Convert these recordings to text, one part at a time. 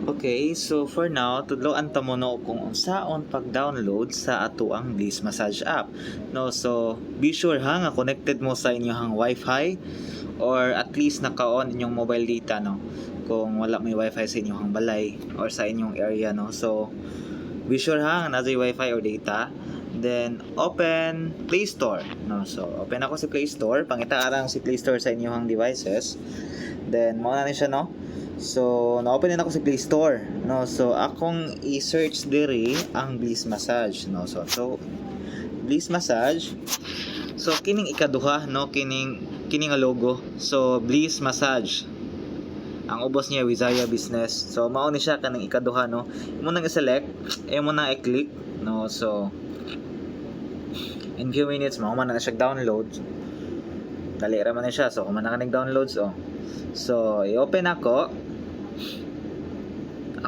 Okay, so for now, tudloan ta mo no kung unsaon pag-download sa atoang Bliss Massage app. No, so be sure ha nga connected mo sa inyong Wi-Fi or at least naka-on inyong mobile data no. Kung wala may Wi-Fi sa inyong balay or sa inyong area no. So be sure ha nga nasa Wi-Fi or data. Then open Play Store no. So open ako si Play Store, pangita arang si Play Store sa inyong devices. Then mo na ni siya no. So, na-open din ako sa Play Store, no? So, akong i-search diri ang Bliss Massage, no? So Bliss Massage. So, kining ikaduha, no? Kining nga logo. So, Bliss Massage. Ang ubos niya Visaya Business. So, mao ni siya kanang ikaduha, no? Imo nang i-select, imo nang i-click, no? So, in few minutes mao man na siya download. Dali ra man na siya. So, kung man na nag-downloads, oh. So, i-open ako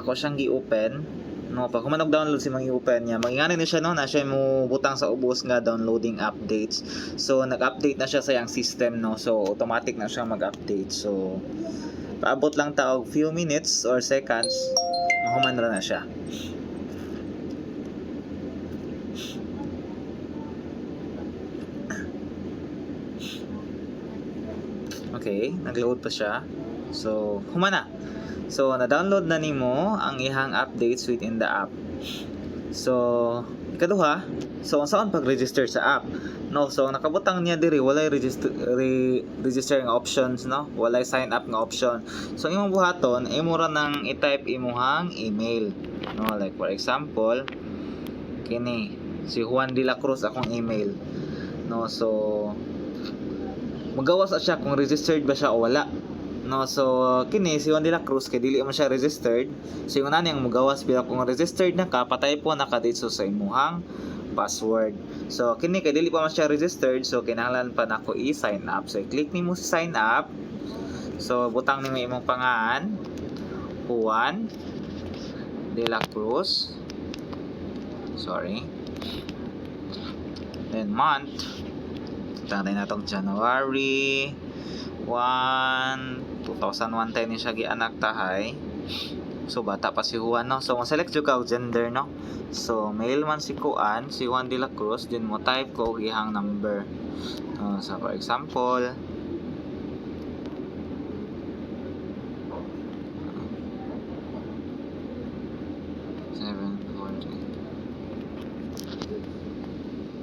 siyang gi-open no pa kung man download si mga i-open niya magingani na siya no na siya mo butang sa ubos nga downloading updates. So nag-update na siya sa yang system no, so automatic na siya mag-update. So paabot lang ta og few minutes or seconds mahuman ra na siya. Okay, nag-load pa siya. So human na. So, na-download na nimo ang ihang updates within the app. So, ikaduha, so unsaon pag-register sa app? No, so nakabutang niya diri walay register nga options no, walay sign up nga option. So imong buhaton, imo ra nang i-type imong email. No, like for example, kini si Juan de la Cruz akong email. No, so magawas siya kung registered ba siya o wala. No, so kini si Juan de la Cruz kay dili man siya registered. So yung nani ang mugawas bila kung registered na ka patay po naka dito sa imuhang password. So kini kay dili pa man siya registered, so kinahanglan pa nako i-sign up. So i-click nimo sa sign up. So butang nimo imong pangalan, Juan de la Cruz. Sorry. Then month. Tangay na tong January 1, 2001 tayo ni siya gianak tahay. So bata pa si Juan no. So select jud ka og gender no. So male man si Juan de la Cruz, din mo type ko og ihang number. So for example,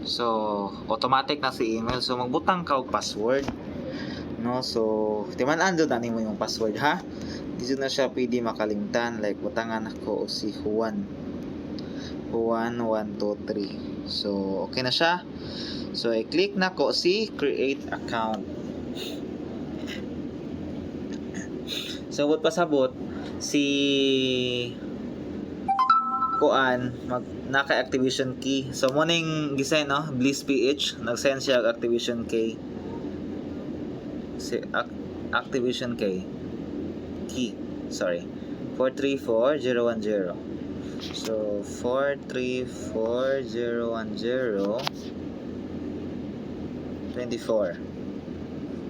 so automatic na si email. So magbutang ka og password. No, so timan-an jud ani mo yung password ha. Di jud na siya pwede makalimtan, like butangan ako si Juan 123. So okay na siya. So i-click na ko si create account. So but pasabot si kuan naka activation key. So mo ning gisign no, Bliss PH nag-send siya activation key. Activation key, sorry, 434010. So 434010 24.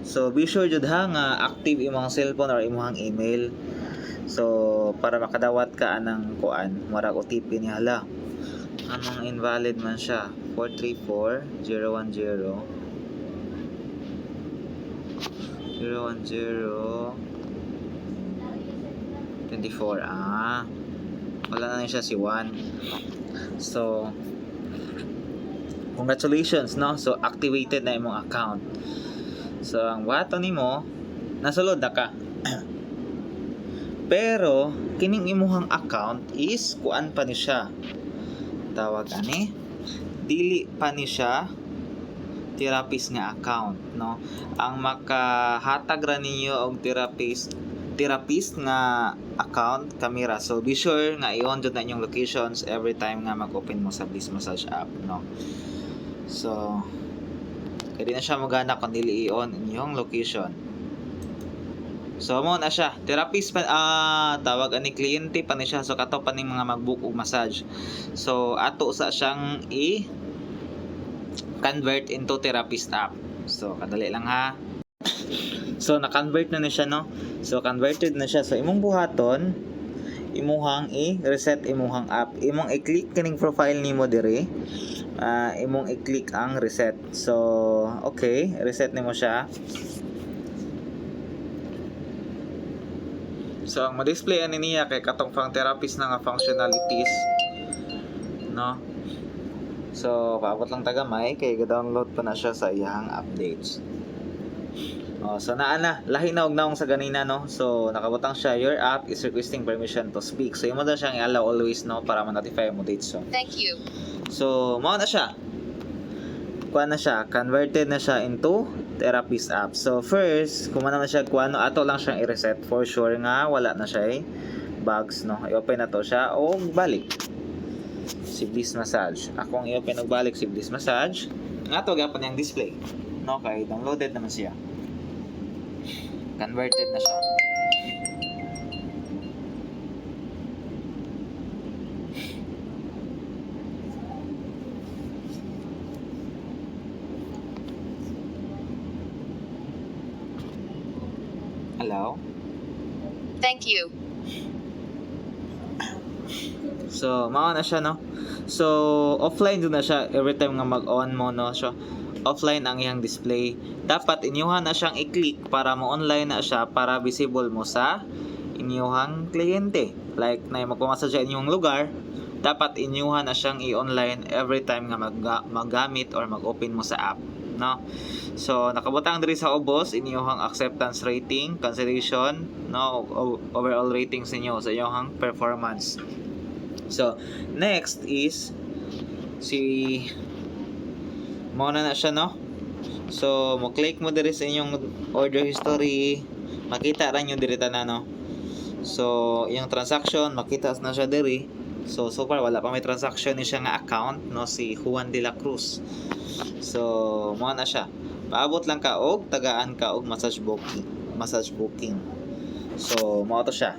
So be sure jud ha nga active imong cellphone or imong email. So para makadawat ka anang kuan murag OTP ni hala anong invalid man siya. 434010 24. Wala na siya si Juan. So congratulations no. So activated na imong account. So ang buhaton nimo nasulod na ka. Pero kining imong account is kuan pa ni siya. Tawag ani dili pa ni siya therapist nga account no. Ang makahatag ra ninyo og therapist nga account kamera. So be sure nga i-on jud na inyong locations every time nga mag-open mo sa Bliss Massage app no. So kaya di na siya magana kung dili i-on inyong location. So mo na siya therapist pa tawag ani kliyente pa ni siya. So kato pa ning mga mag-book og massage. So ato sa siyang convert into therapist app. So kadali lang ha. So na-convert na siya no. So converted na siya. So imong buhaton imuhang i-reset imuhang app. Imong i-click kining profile nimo dire. Imong i-click ang reset. So, okay, reset nimo siya. So, ang ma-display ani niya kay katong pang therapist na nga functionalities, no? So, paabot lang tagamay kay ga-download pa na siya sa iyang updates. So naa na, lahi na og naong sa ganina, no? So nakabutang siya, your app is requesting permission to speak. So imo daw siyang i-allow always, no, para ma-notify mo date so. Thank you. So mao na siya. Kuha na siya, converted na siya into therapist app. So first, kung naman siya kuha, no, ato lang siyang i-reset for sure nga wala na siya bugs, no. I-open na to siya o balik. Si Bliss Massage. Akong i-open og balik si Bliss Massage. Nga to gapon yung display. No, kay downloaded naman siya. Converted na siya. Hello? Thank you. So, mao na siya, no? So, offline doon na siya every time nga mag-on mo, no? So, offline ang iyang display. Dapat inyuhan na siyang i-click para mo-online na siya para visible mo sa inyuhang kliyente. Like, na magpamasa sa inyong lugar, dapat inyuhan na siyang i-online every time nga maggamit or mag-open mo sa app, no? So, nakabutang diri sa ubos inyuhang acceptance rating, cancellation, no, overall ratings ninyo sa inyuhang performance. So, next is mo na siya, no? So, mo-click mo diri sa inyong order history, makita ra nyo diri tanan, no? So, yung transaction makita na siya diri. So far wala pa may transaction ni siya nga account, no, si Juan de la Cruz. So, mo na siya. Paabot lang ka og tagaan ka og massage booking. So, mo to siya.